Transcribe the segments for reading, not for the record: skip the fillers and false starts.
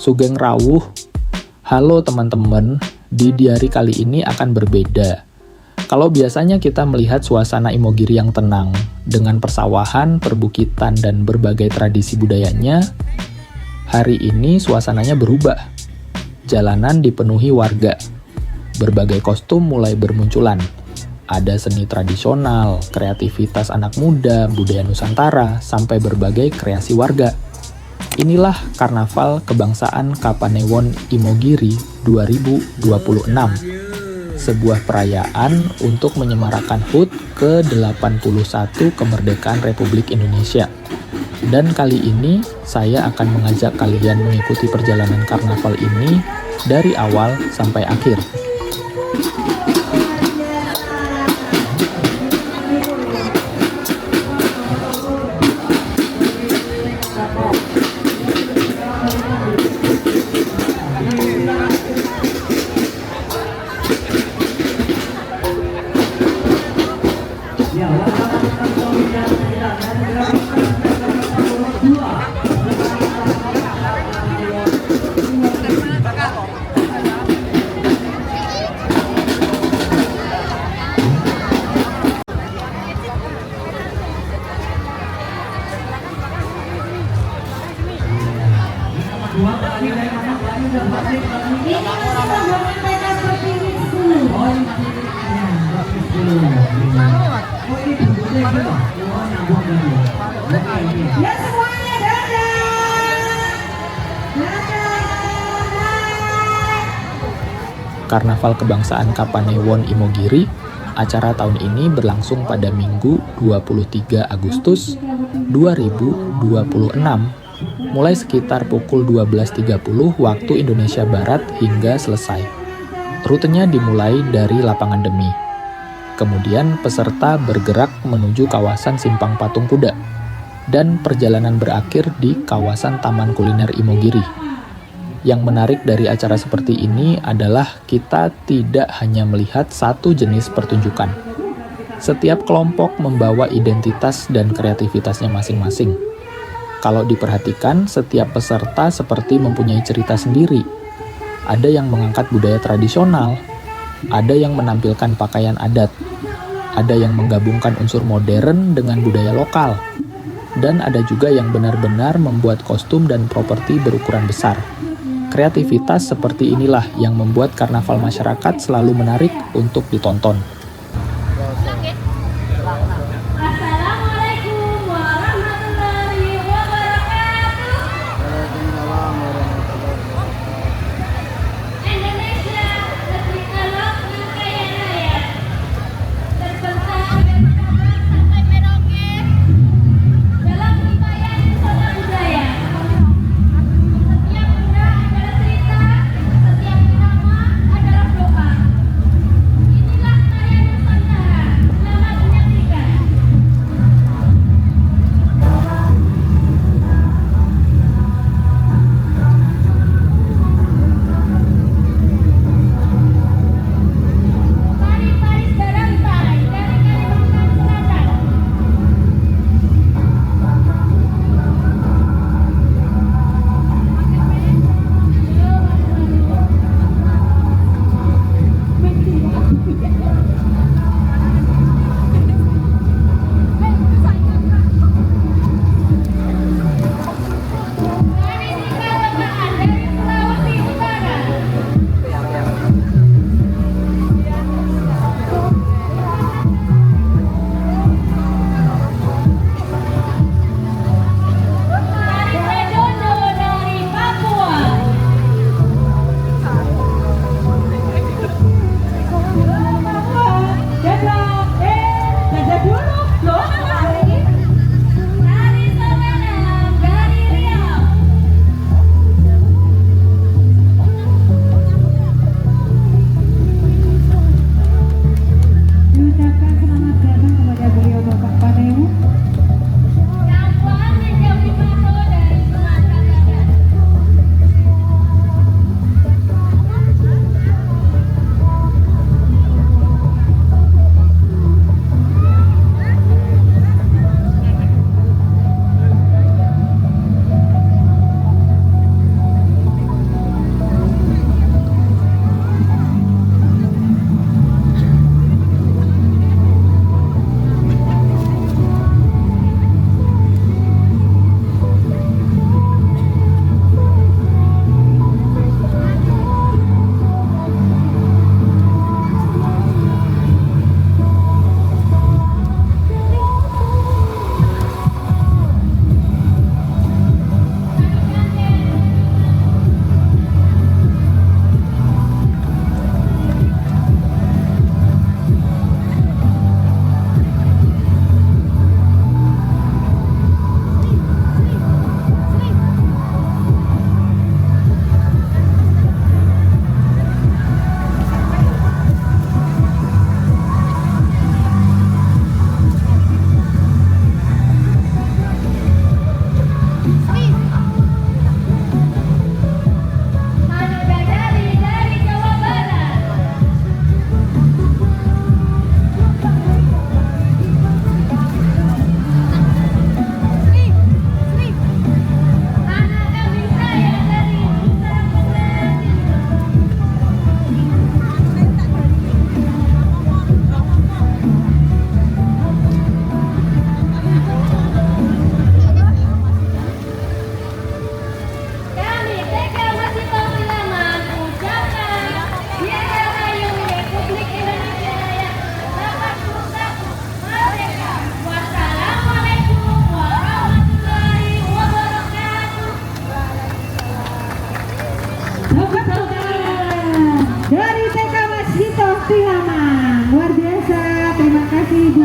Sugeng Rawuh. Halo teman-teman, di diari kali ini akan berbeda. Kalau biasanya kita melihat suasana Imogiri yang tenang, dengan persawahan, perbukitan, dan berbagai tradisi budayanya, hari ini suasananya berubah. Jalanan dipenuhi warga. Berbagai kostum mulai bermunculan. Ada seni tradisional, kreativitas anak muda, budaya Nusantara, sampai berbagai kreasi warga. Inilah Karnaval Kebangsaan Kapanewon Imogiri 2026. Sebuah perayaan untuk menyemarakan HUT ke-81 kemerdekaan Republik Indonesia. Dan kali ini saya akan mengajak kalian mengikuti perjalanan karnaval ini dari awal sampai akhir. Karnaval Kebangsaan Kapanewon Imogiri, acara tahun ini berlangsung pada Minggu 23 Agustus 2026, mulai sekitar pukul 12.30 waktu Indonesia Barat hingga selesai. Rutenya dimulai dari Lapangan Demi. Kemudian peserta bergerak menuju kawasan Simpang Patung Kuda, dan perjalanan berakhir di kawasan Taman Kuliner Imogiri. Yang menarik dari acara seperti ini adalah kita tidak hanya melihat satu jenis pertunjukan. Setiap kelompok membawa identitas dan kreativitasnya masing-masing. Kalau diperhatikan, setiap peserta seperti mempunyai cerita sendiri. Ada yang mengangkat budaya tradisional, ada yang menampilkan pakaian adat, ada yang menggabungkan unsur modern dengan budaya lokal, dan ada juga yang benar-benar membuat kostum dan properti berukuran besar. Kreativitas seperti inilah yang membuat karnaval masyarakat selalu menarik untuk ditonton.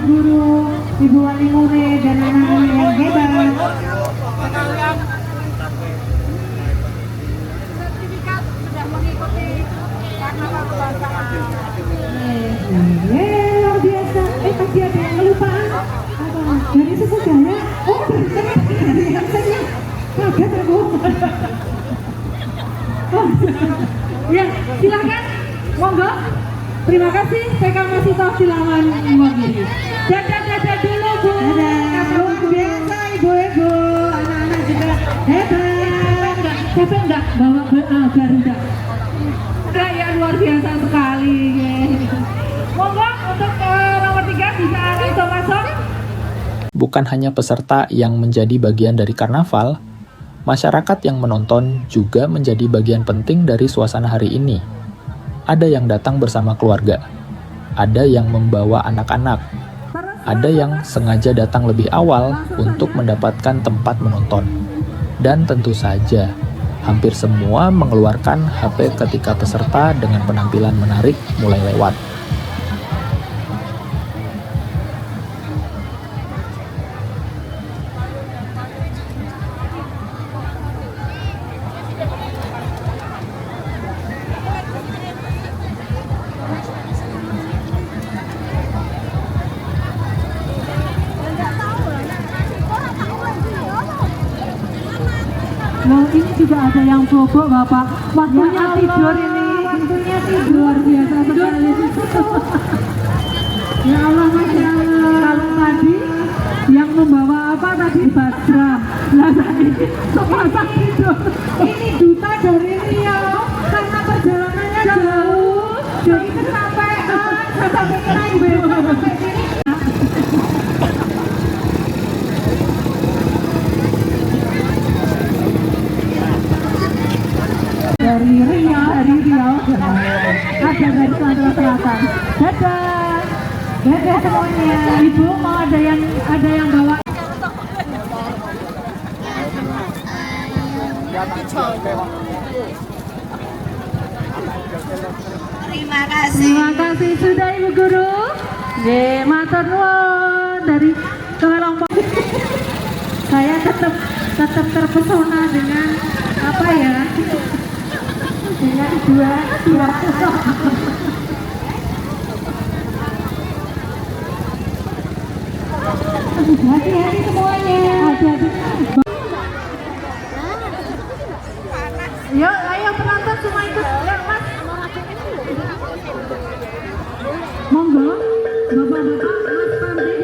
guru, ibu wali murid dan anak-anak yang hebat. Sertifikat sudah mengikuti karnaval kebangsaan. Luar biasa. Tadi ada yang kelupaan. Dari sesudahnya. Oh, dari yang saya kaget aku. Oh, ya, silakan. Monggo. Terima kasih. Saya akan masih tahu silakan mewakili. Dadah dulu, Bu. Luar biasa, ibu-ibu. Anak-anak juga hebat. Capek enggak bawa Garuda? Udah ya, luar biasa sekali. Monggo untuk nomor 3 bisa langsung masuk. Bukan hanya peserta yang menjadi bagian dari karnaval, masyarakat yang menonton juga menjadi bagian penting dari suasana hari ini. Ada yang datang bersama keluarga, ada yang membawa anak-anak, ada yang sengaja datang lebih awal untuk mendapatkan tempat menonton. Dan tentu saja, hampir semua mengeluarkan HP ketika peserta dengan penampilan menarik mulai lewat. Loh, ini juga ada yang bobo, Bapak. Waktunya ya tidur ini. Waktunya tidur biasa sekali. Ya Allah, Masya Allah. Kalau tadi yang membawa apa tadi? Basra. Nah, ini sepasang tidur. Ini duta dari Riau. Karena perjalanannya jauh. Jadi kecapean. Sampai kering. Dari Riau, ada dari Sumatera Selatan. Dadah semuanya. Ibu mau ada yang bawa. Terima kasih Sudah Ibu Guru. Matur nuwun dari kelompok. Saya tetap terpesona dengan apa ya? Dengan dua hati-hati semuanya. Hati-hati. Yuk, ayo penonton semua ikut. Yuk, Mas. Monggo, Bapak-bapak, Mas Pandi,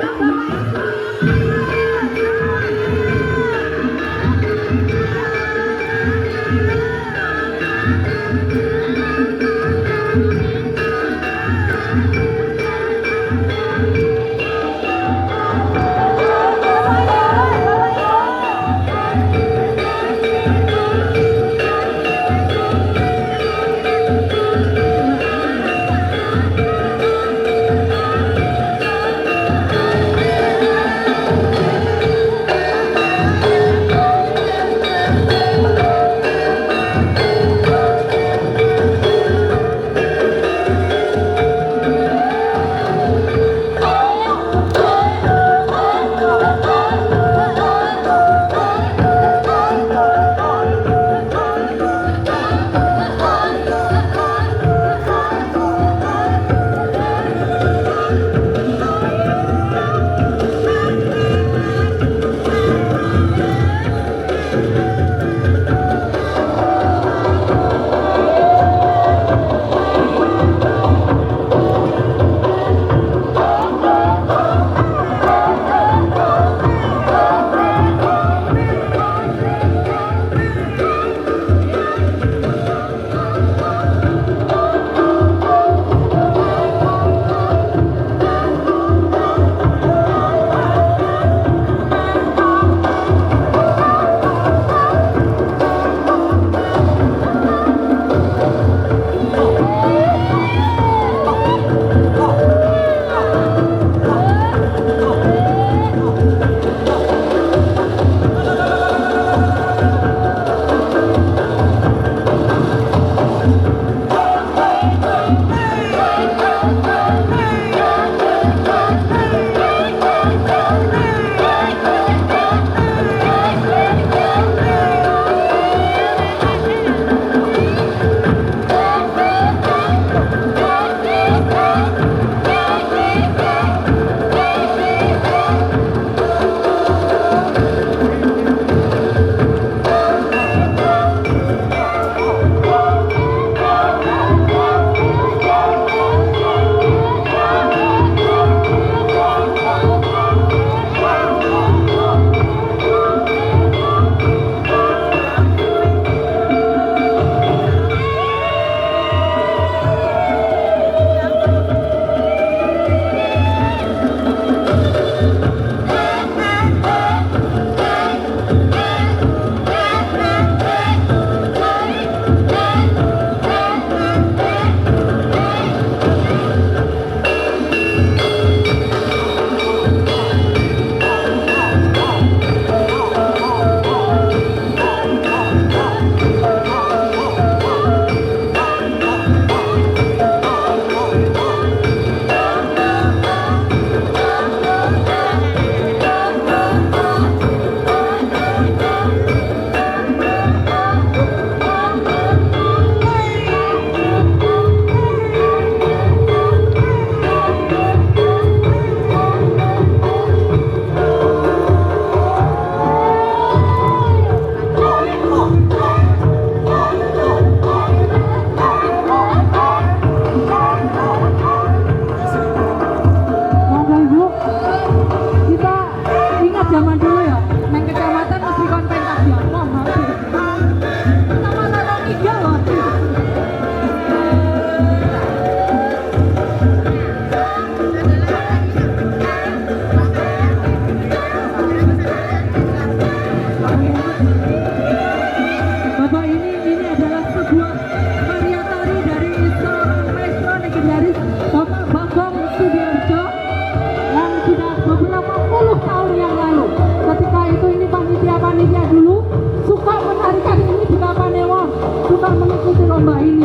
lomba ini.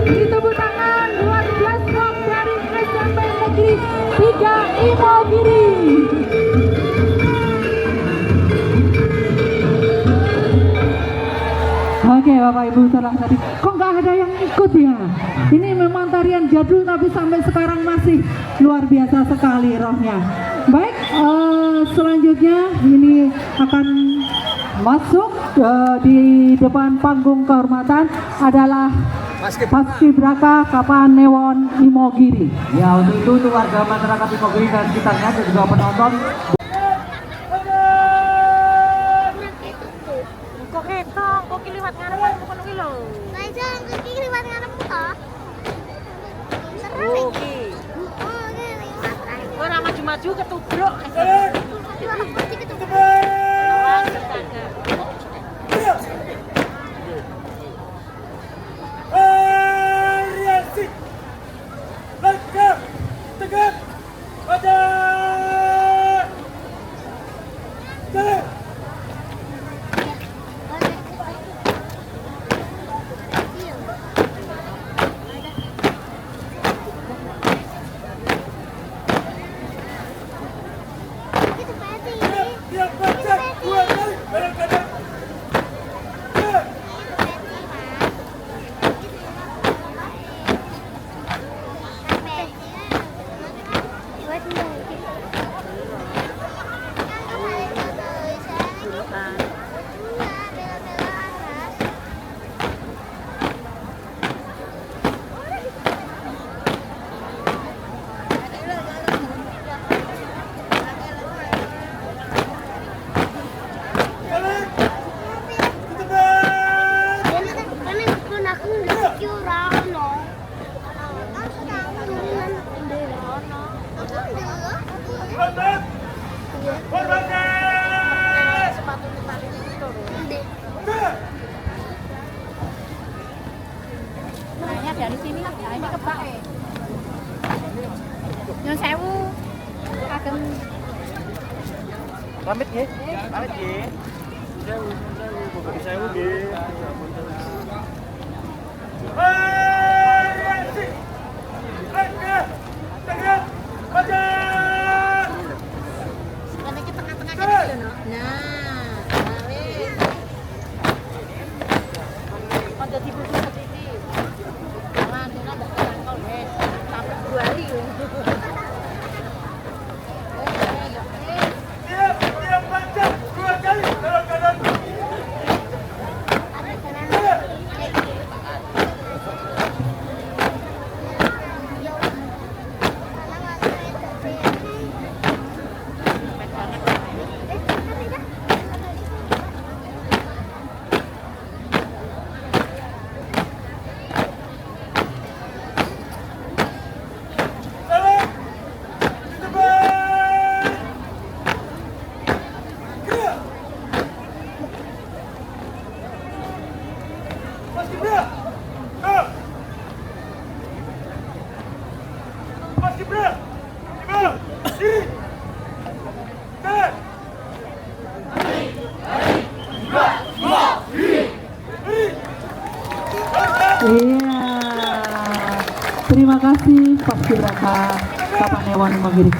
Beri tepuk tangan buat Flash Mob dari SMP Negeri 3 Imogiri. Oke Bapak Ibu, setelah tadi kok nggak ada yang ikut ya? Ini memang tarian jadul tapi sampai sekarang masih luar biasa sekali rohnya. Baik, selanjutnya ini akan masuk di depan panggung kehormatan adalah Paskibraka Kapanewon Imogiri. Ya, untuk itu untuk warga masyarakat Imogiri dan sekitarnya dan juga penonton. Kok ketok, kok kiliwat ngarep bukan kuwi lho. Lah iso kiliwat ngarep toh. Seru iki. Oh, iki. Ora maju-maju ketubruk. Dari sini ini kebak Nyun sewu kagem Pamit nggih. Pamit nggih. Sewu, sewu, sewu nggih. Iya, terima kasih Paskibraka Kapanewon Imogiri.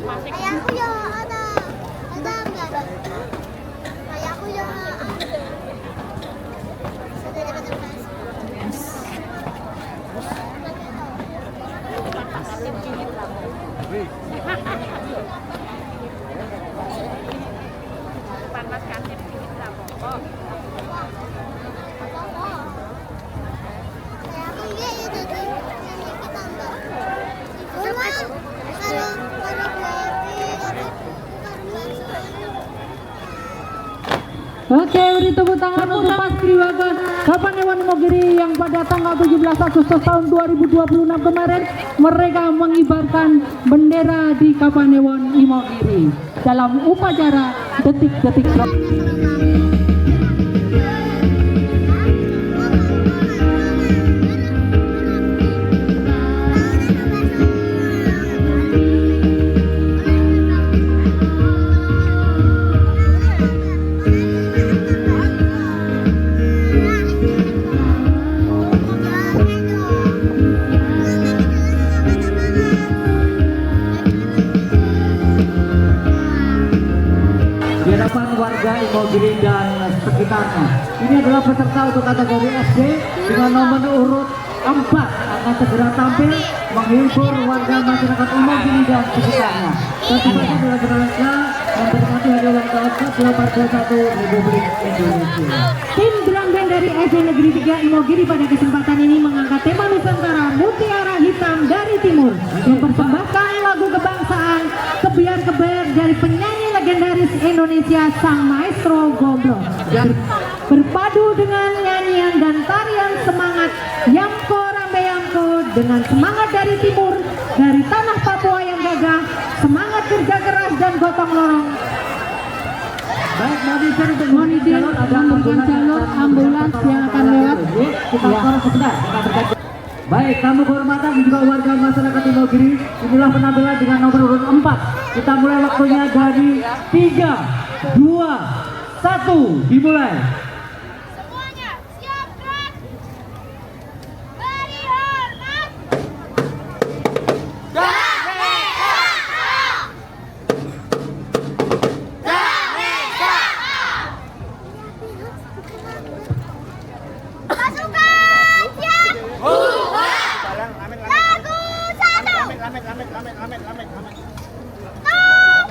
Ayahku ya ada enggak ada. Ayahku ya sudah dapat tugas. Oke, beri tepuk tangan untuk Paskibraka Kapanewon Imogiri yang pada tanggal 17 Agustus tahun 2026 kemarin mereka mengibarkan bendera di Kapanewon Imogiri dalam upacara detik-detik. Di hadapan warga Imogiri dan sekitarnya. Ini adalah peserta untuk kategori SD dengan nomor urut 4 akan segera tampil menghibur warga masyarakat Imogiri dan sekitarnya. Tentu saja adalah berangka memperingati hari ulang tahun ke-81 Republik Indonesia. Tim drum band dari SD Negeri 3 Imogiri pada kesempatan ini mengangkat tema Nusantara Mutiara Hitam dari Timur, mempersembahkan lagu kebangsaan Kebiar-Keber dari penyanyi legendaris Indonesia Sang Maestro Gomblo, berpadu dengan nyanyian dan tarian semangat Yamko Rambe Yamko dengan semangat dari timur, dari tanah Papua yang gagah, semangat kerja keras dan gotong lorong. Baik, Mohon izin memberikan jalur ambulans yang akan lewat. Kita skor sebentar. Baik, tamu kehormatan dan juga warga masyarakat Imogiri, inilah penampilan dengan nomor urut 4. Kita mulai waktunya dari 3, 2, 1, dimulai. Semuanya siap gerak. Beri hormat. Pasukan siap. Lagu 1. Stop.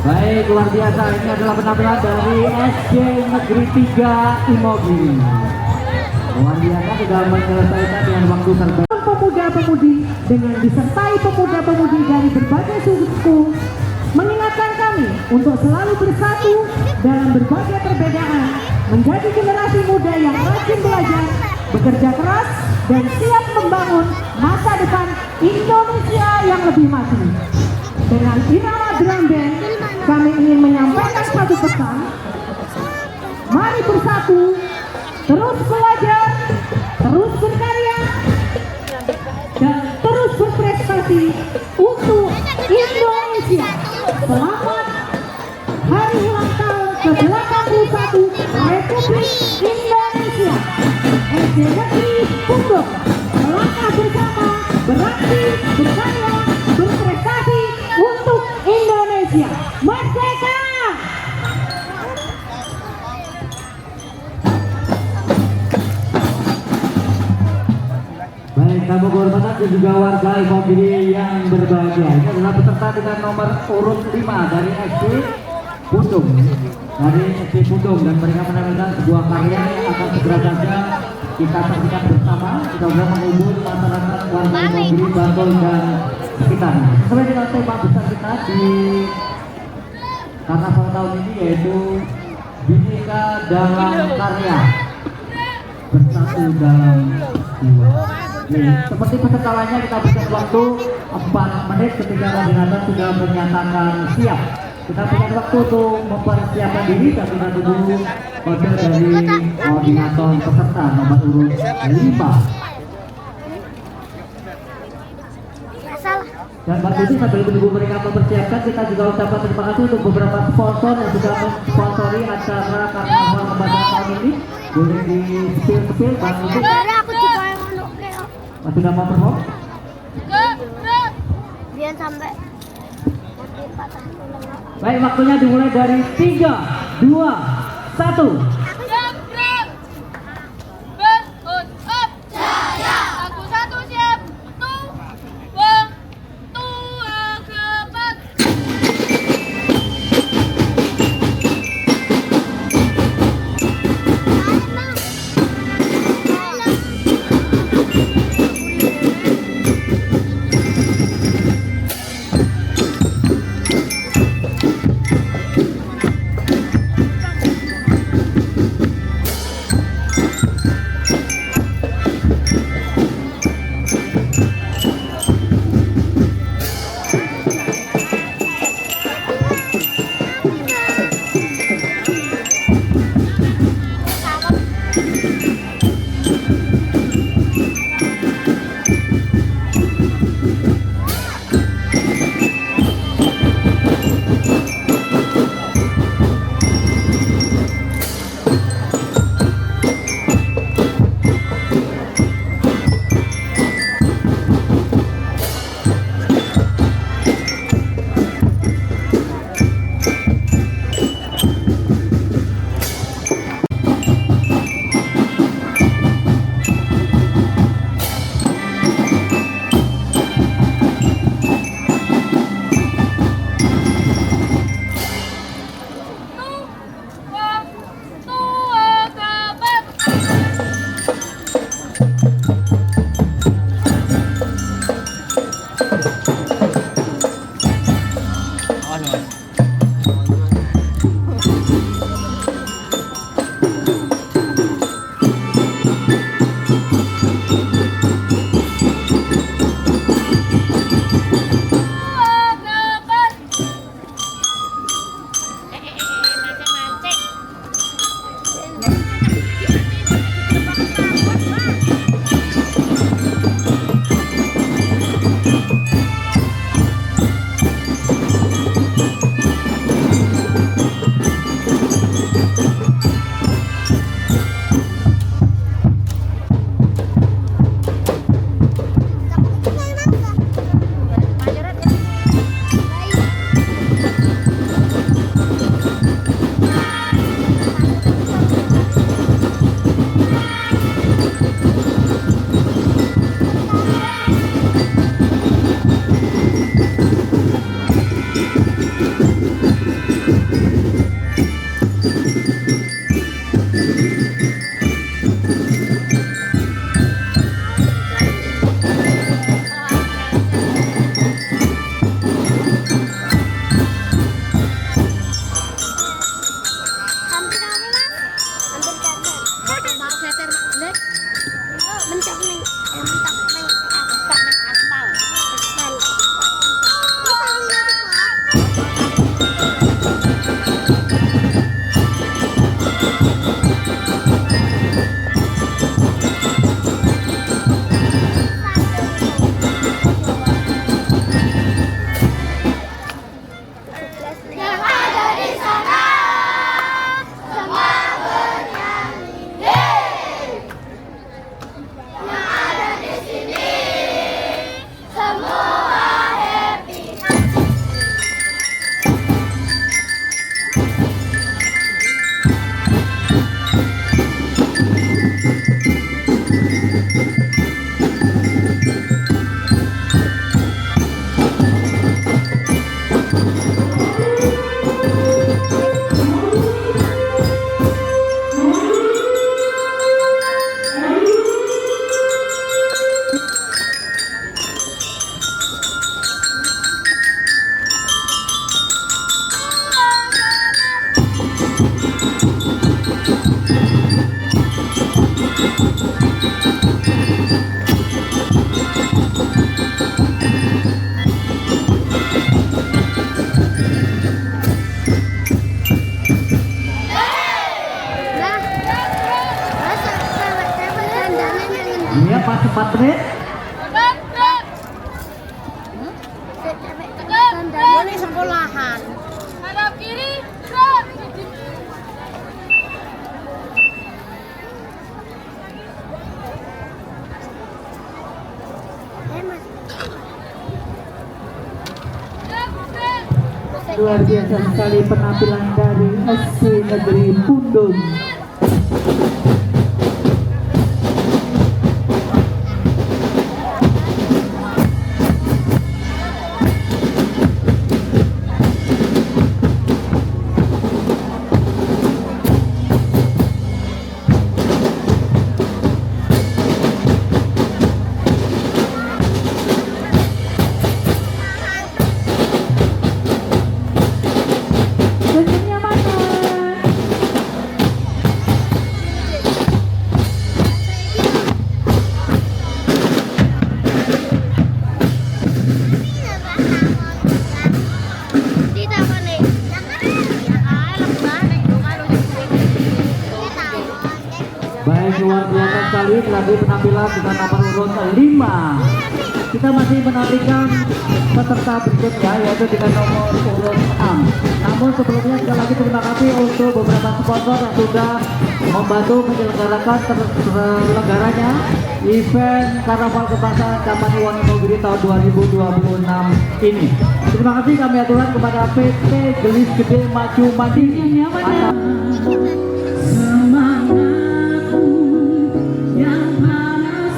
Baik, luar biasa. Ini adalah penampilan dari SD Negeri 3 Imogiri. Luar biasa sudah menyelesaikan dengan waktu terbaik. Pemuda-pemudi dengan disertai pemuda-pemudi dari berbagai suku mengingatkan kami untuk selalu bersatu dalam berbagai perbedaan, menjadi generasi muda yang rajin belajar, bekerja keras, dan siap membangun masa depan Indonesia yang lebih maju. Dengan irama drum band, kami ingin menyampaikan satu pesan. Mari bersatu, terus belajar, terus berkarya, dan terus berprestasi untuk Indonesia. Selamat Hari Ulang Tahun ke-81 Republik Indonesia. SD Negeri Pundung, melangkah bersama, beraksi, berkarya, berprestasi untuk Indonesia. Merdeka! Baik, tamu kehormatan dan juga warga Imogiri yang berbahagia. Ini adalah peserta dengan nomor urut 5 dari SD Pundung. Dan mereka menampilkan sebuah karya yang akan segera saja kita saksikan bersama. Kita sudah menghubung masyarakat warga Imogiri, Bantul dan sekitarnya. Sesuai dengan tema besar kita di karnaval tahun ini, yaitu Bhinneka dalam Karya, bersatu dalam jiwa. Seperti peserta lainnya, kita berikan waktu 4 menit ketika koordinator sudah menyatakan siap. Kita berikan waktu untuk mempersiapkan diri dan kita tunggu kode dari koordinator peserta nomor urut 5. Dan Mbak Tuti, sambil menunggu mereka mempersiapkan, kita juga ucapkan terima kasih untuk beberapa sponsor yang sudah mensponsori acara karnaval Kebanggaan tahun ini. Boleh di-spill Mbak Tuti. Masih sudah mau perform? Biar sampai patah tulang. Baik, waktunya dimulai dari 3, 2, 1. 4 menit. Ini sekolahan. Hadap kiri, gerak. Luar biasa sekali penampilan dari SC Negeri Pundung. Senyumnya mana? Baik, luar biasa sekali lagi penampilan dengan nomor urut 5. Kita masih menantikan peserta berikutnya yaitu dengan nomor urut 6. Namun sebelumnya sekali lagi terima kasih untuk beberapa sponsor yang sudah membantu menyelenggarakan terselenggaranya event Karnaval Kebangsaan Kampanye Wonogiri tahun 2026 ini. Terima kasih kami aturkan kepada PT Gelis Gede Maju Mandiri. Senyumnya mana? Semangatku yang panas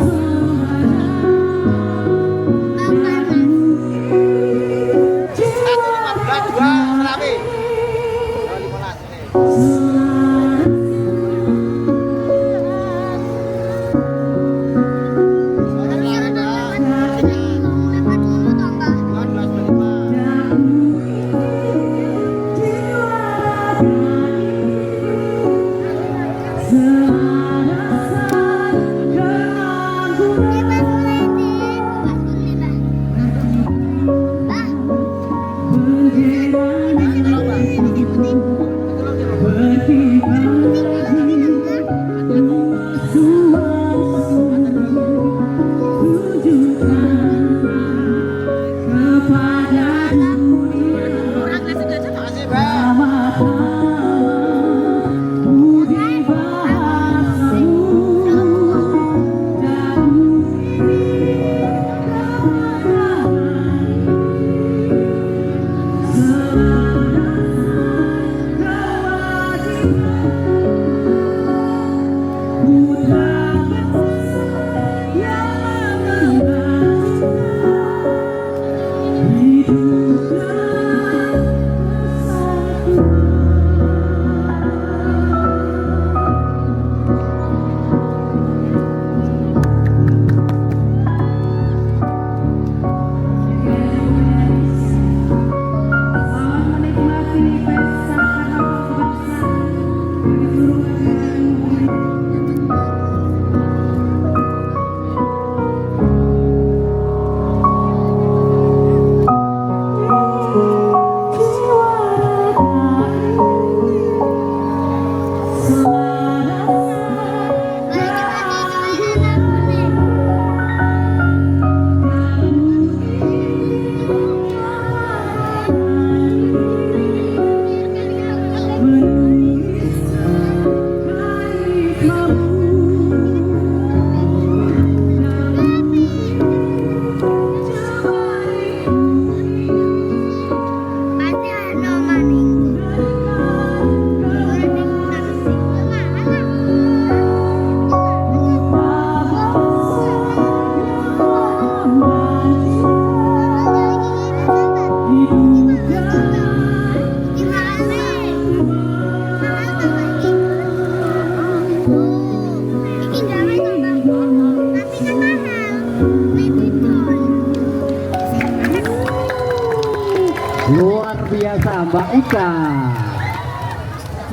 Luar biasa Mbak Ika.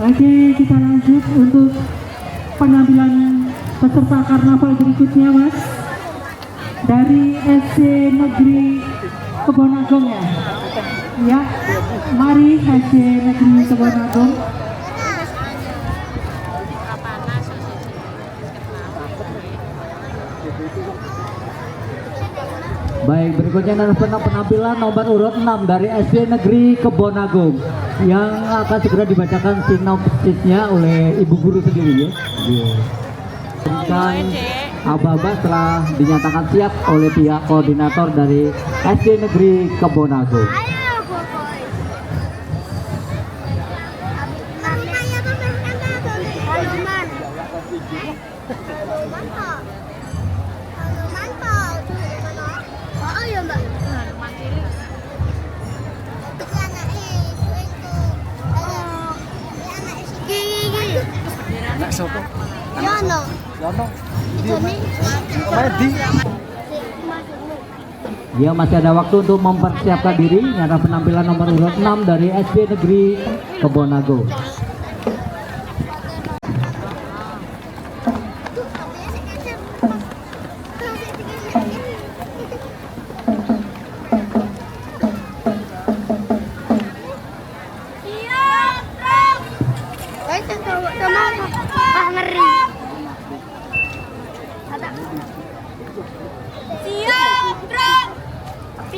Oke, kita lanjut untuk penampilan peserta karnaval berikutnya, Mas. Dari SC Negeri Kebonagong ya. Ya, mari SC Negeri Kebonagong. Panas, Baik, berikutnya adalah penampilan nomor urut 6 dari SD Negeri Kebonagung yang akan segera dibacakan sinopsisnya oleh ibu guru sendiri ya. Berikan aba-aba setelah dinyatakan siap oleh pihak koordinator dari SD Negeri Kebonagung. Ayo, boy. Hanuman. Hanuman toh. Oh iya mbak. Hanuman cilik. Itu anaknya itu. Gigi. Tak sopo. Yono. Yono. Ini. Medi. Ya, masih ada waktu untuk mempersiapkan diri. Ini adalah penampilan nomor urut 6 dari SD Negeri Kebonagung.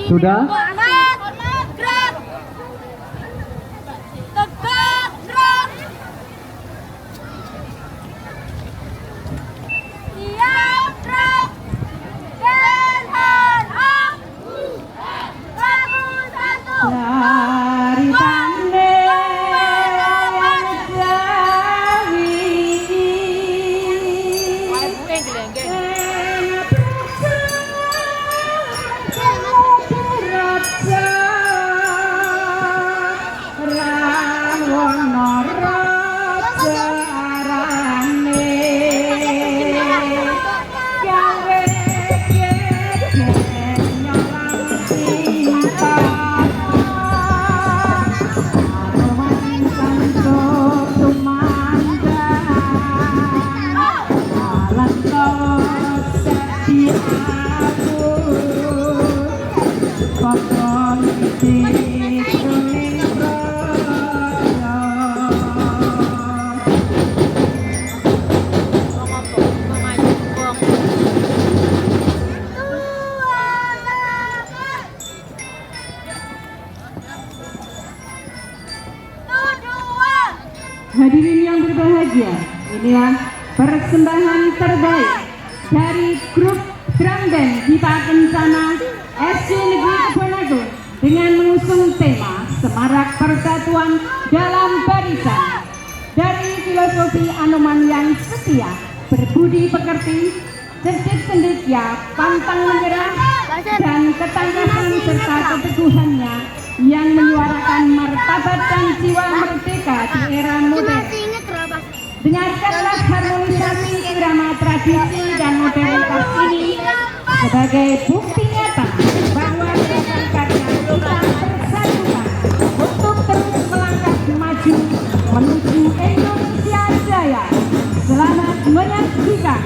Sudah? Dari pandai Hadirin yang berbahagia, inilah persembahan terbaik dari grup drum band Gita Kencana SD Negeri Kebonagung dengan mengusung tema Semarak Persatuan dalam Barisan. Dari filosofi Anoman yang setia, berbudi pekerti, cerdik cendekia, pantang menyerah, dan ketangkasan serta keteguhannya yang menyuarakan martabat dan jiwa merdeka di era modern. Dengarkanlah harmonisasi irama tradisi dan modernitas ini sebagai bukti nyata bahwa gerakan karya kita bersatukan untuk terus melangkah maju menuju Indonesia Jaya. Selamat menyaksikan.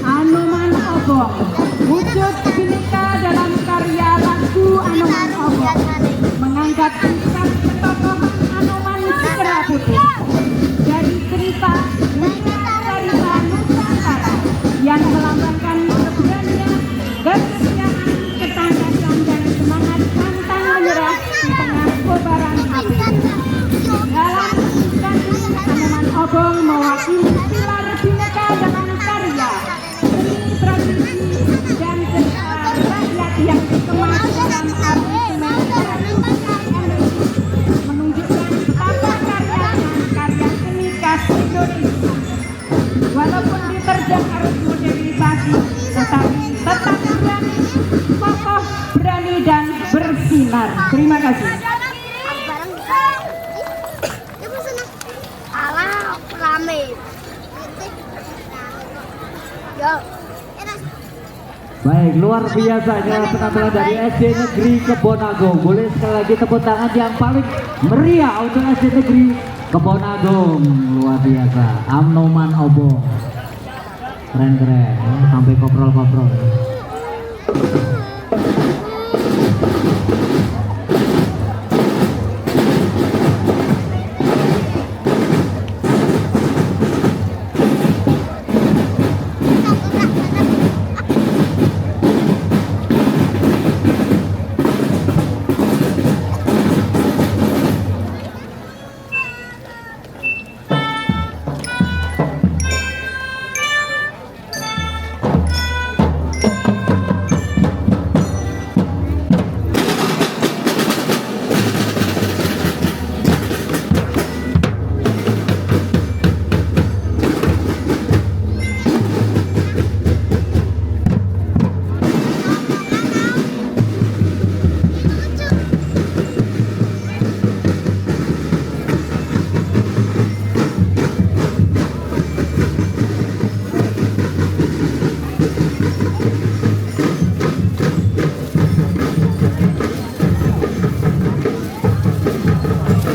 Anoman Obong, wujud bineka dalam karya lagu Anoman Obong, mengangkat kisah ketokohan Anoman Segera Putih dari cerita Nusantara yang melambangkan keberanian, kesetiaan, ketangkasan dan semangat pantang menyerah di tengah kobaran api. Dalam kisah ini, Anoman Obong mewakili pilar bineka dalam karya, seni, tradisi, dan sejarah rakyat yang dikemas dalam aransemen menunjukkan betapa karya dan karya seni khas Indonesia. Walaupun diterjang arus modernisasi, tetapi tetap berani, kokoh, berani, dan bersinar. Terima kasih. Alah, rame. Yo. Baik, luar biasanya penampilan dari SD Negeri Kebonagung. Boleh sekali lagi tepuk tangan yang paling meriah untuk SD Negeri Kebonagung. Luar biasa. Amnoman Obong. Keren-keren, sampai koprol-koprol.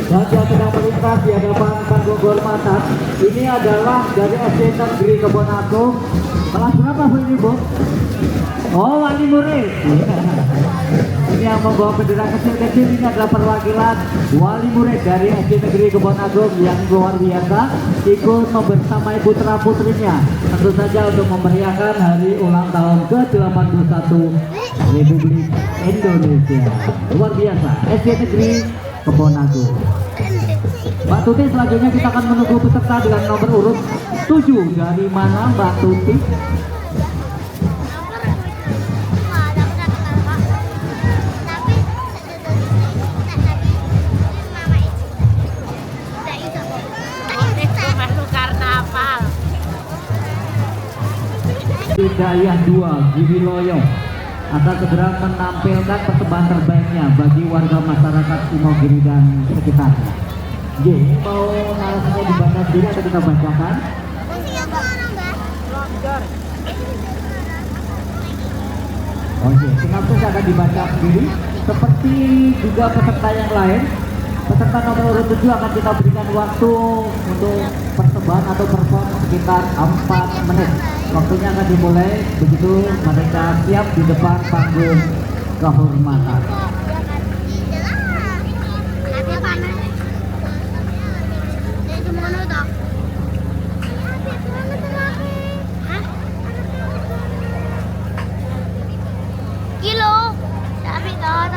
Dan yang sedang melintas di hadapan panggung kehormatan ini adalah dari SD Negeri Kebonagung. Kelas berapa Bu ini Bu? Oh, wali murid. Ini yang membawa bendera kecil-kecil ini adalah perwakilan wali murid dari SD Negeri Kebonagung yang luar biasa, ikut membersamai putra-putrinya tentu saja untuk memeriahkan hari ulang tahun ke-81 Republik Indonesia. Luar biasa, SD Negeri Kebonagung. Mbak Tuti, selanjutnya kita akan menunggu peserta dengan nomor urut 7. Dari mana Mbak Tuti? Hidayah 2 Giri Loyo akan segera menampilkan persembahan terbaiknya bagi warga masyarakat Imogiri dan sekitarnya. J, mau narasinya dibaca sendiri atau kita bacakan? Oke, sinopsis akan dibaca sendiri. Seperti juga peserta yang lain, peserta nomor urut 7 akan kita berikan waktu untuk persembahan atau perform sekitar 4 menit. Waktunya akan dimulai begitu mereka siap di depan panggung kehormatan. Kilo, tapi tak.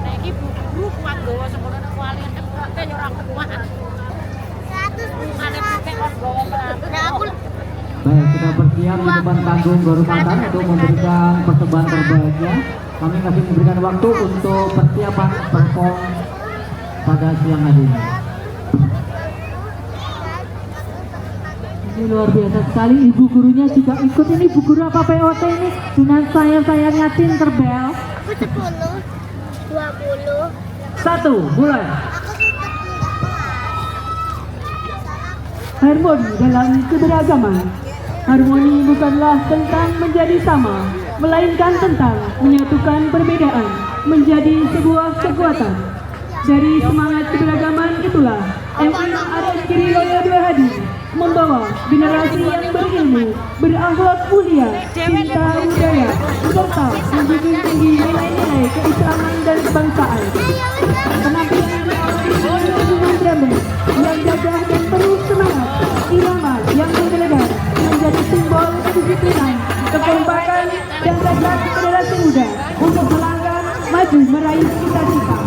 Lagi buku kuat gawa sekolah kuali kan orang kuat. 100 Baik, kita bersiap di depan panggung kehormatan untuk memberikan persembahan terbaiknya. Kami masih memberikan waktu untuk persiapan perform pada siang hari ini. Ini luar biasa sekali, ibu gurunya juga ikut. Ini ibu guru apa POT ini dengan saya Tinker Bell. Aku 10, 20. 1, mulai. Harmoni dalam keberagaman. Harmoni bukanlah tentang menjadi sama, melainkan tentang menyatukan perbedaan menjadi sebuah kekuatan. Dari semangat keberagaman itulah MI Arif Giri Loyo 2 Hadi membawa generasi yang berilmu, berakhlak mulia, cinta budaya, serta menjunjung tinggi nilai-nilai keislaman dan kebangsaan. Penampilan diawali dengan hubungan drum yang gagah dan penuh semangat, irama yang menggelegar menjadi simbol kedisiplinan, kekompakan dan tekad generasi muda untuk melangkah maju meraih cita-cita.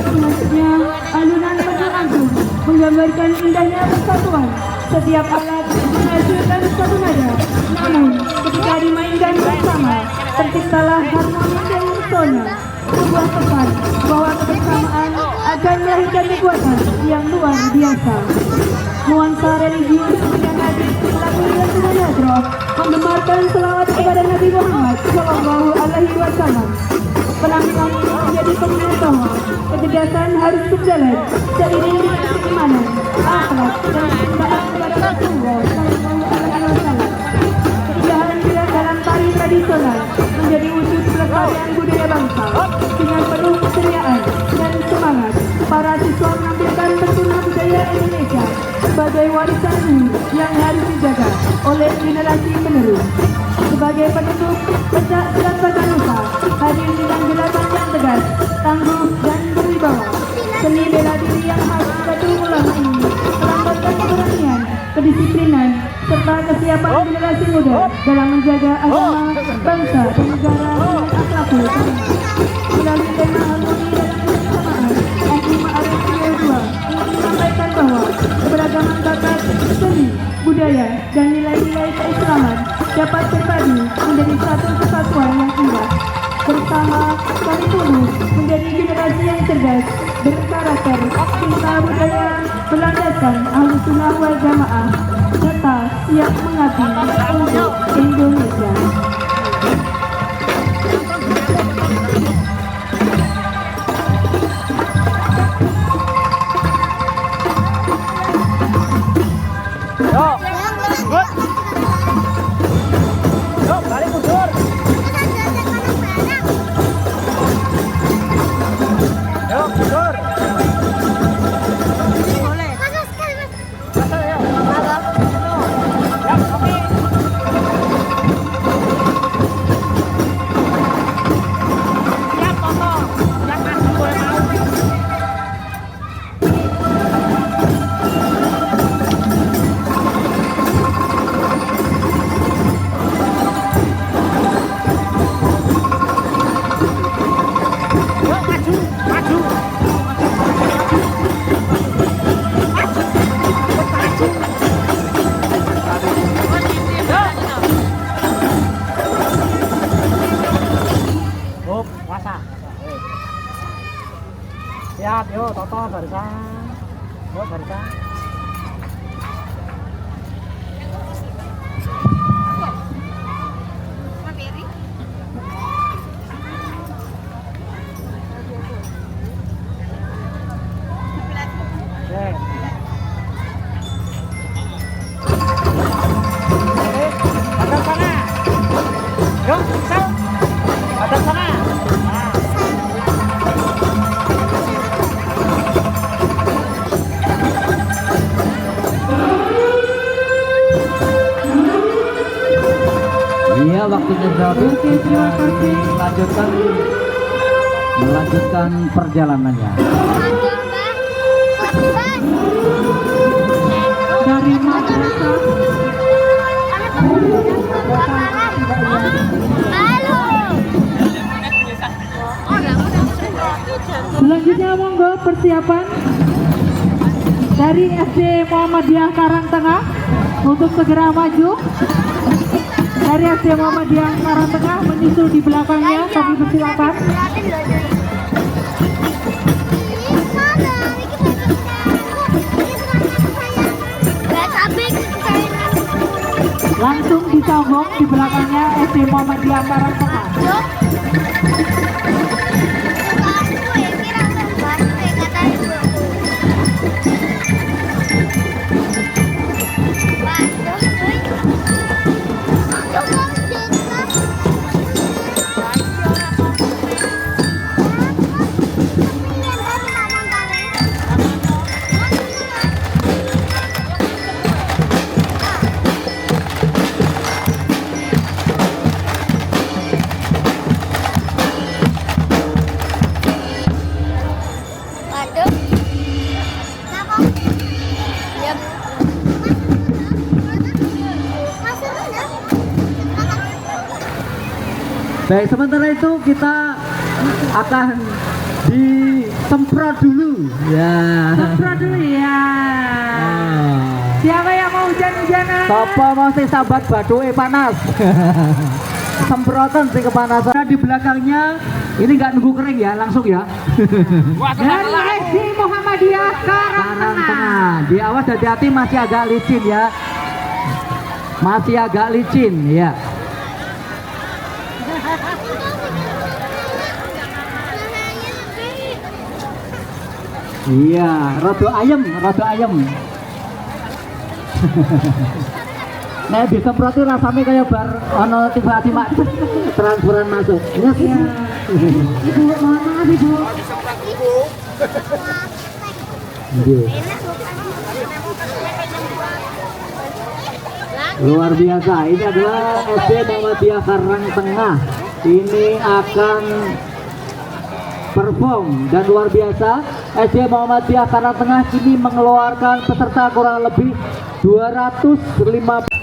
Selanjutnya, alunan berlangsung menggambarkan indahnya persatuan. Setiap alat menghasilkan satu nada, namun ketika dimainkan bersama, terciptalah harmoni dan pesona. Sebuah pesan bahwa kebersamaan akan melahirkan kekuatan yang luar biasa. Nuansa religius yang hadir lagu dan Nadroh menggemarkan selawat kepada Nabi Muhammad SAW. Penampilan ini menjadi pengingat bahwa kecerdasan harus berjalan seiring dengan keimanan, akhlak dan cintaan kepada Rasulullah SAW. Keindahan budaya Indonesia sebagai warisan bumi yang harus dijaga oleh generasi penerus. Sebagai penutup pencak silat Baganusa hadir dengan gerakan yang tegas, tangguh dan berwibawa. Seni bela diri yang khas Batu Ulama ini melambangkan keberanian, kedisiplinan, serta kesiapan generasi muda dalam menjaga agama, bangsa, dan negara dengan akhlakul karimah. Melalui tema harmoni dalam kebersamaan, FI Ma'arif Riau 2 ingin menyampaikan bahwa keberagaman bakat, seni, budaya, dan nilai-nilai keislaman dapat berpadu menjadi satu kesatuan yang indah. Bersama kami tumbuh menjadi generasi yang cerdas, berkarakter, cinta budaya, berlandaskan Ahlus Sunnah wal Jamaah, serta siap mengabdi untuk Indonesia. Yuk, balik mundur. Yuk, mundur. Siap, yuk, Toto barisan. Yuk, barisan. Hadap sana. Yuk, sel. Hadap sana. Nah. Iya, waktunya habis. Kita melanjutkan perjalanannya. Dari madrasah selanjutnya monggo persiapan dari SD Muhammadiyah Karangtengah untuk segera maju. Dari SD Muhammadiyah Karangtengah menyusul di belakangnya, kami persilakan. Langsung disambung di belakangnya SD Muhammadiyah Karangtengah. Baik, sementara itu kita akan disemprot dulu. Ya. Semprot dulu ya. Siapa yang mau hujan-hujanan? Sopo mau sing sambat bathuke panas. Semprotan sing kepanasan. Di belakangnya ini nggak nunggu kering ya, langsung ya. Dari SD Muhammadiyah Karangtengah. Di awas hati-hati, masih agak licin ya. Masih agak licin ya. Iya, rada ayem, rada ayem. Nah, disemproti rasanya kayak bar ono tiba-tiba transferan masuk. Yes, ya. Ibu, mohon maaf Ibu. Iya. Luar biasa. Ini adalah SD Muhammadiyah Karang Tengah. Ini akan perform dan luar biasa. SD Muhammadiyah Karang Tengah kini mengeluarkan peserta kurang lebih 250.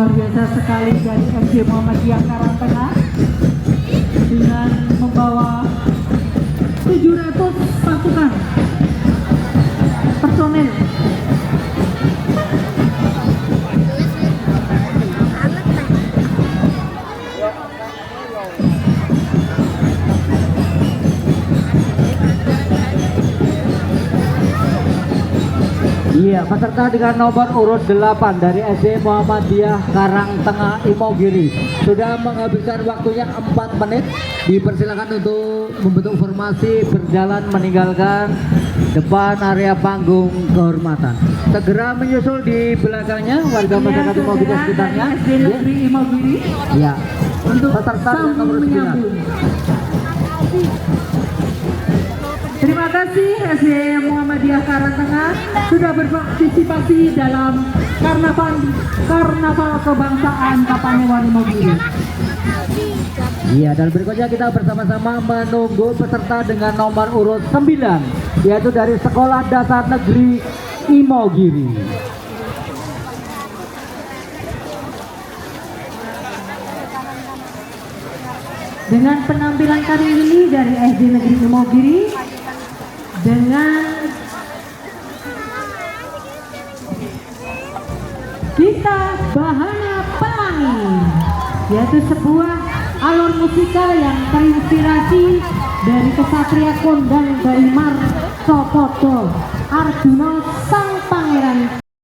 luar biasa sekali dari SD Muhammadiyah Karangtengah dengan membawa 700 pasukan personel. Iya, peserta dengan nomor urut 8 dari SD Muhammadiyah Karangtengah Imogiri sudah menghabiskan waktunya 4 menit. Dipersilakan untuk membentuk formasi berjalan meninggalkan depan area panggung kehormatan. Segera menyusul di belakangnya warga masyarakat Imogiri sekitarnya. SD Negeri Imogiri Ya, untuk peserta dengan nomor 9. menyambut. Terima kasih SD Muhammadiyah Karangtengah sudah berpartisipasi dalam karnaval kebangsaan Kapanewon Imogiri. Iya, dan berikutnya kita bersama-sama menunggu peserta dengan nomor urut 9, yaitu dari Sekolah Dasar Negeri Imogiri. Dengan penampilan kali ini dari SD Negeri Imogiri dengan Kita Bahana Pelangi, yaitu sebuah alur musikal yang terinspirasi dari kesatria kondang dari Marsopodo Arjuna sang pangeran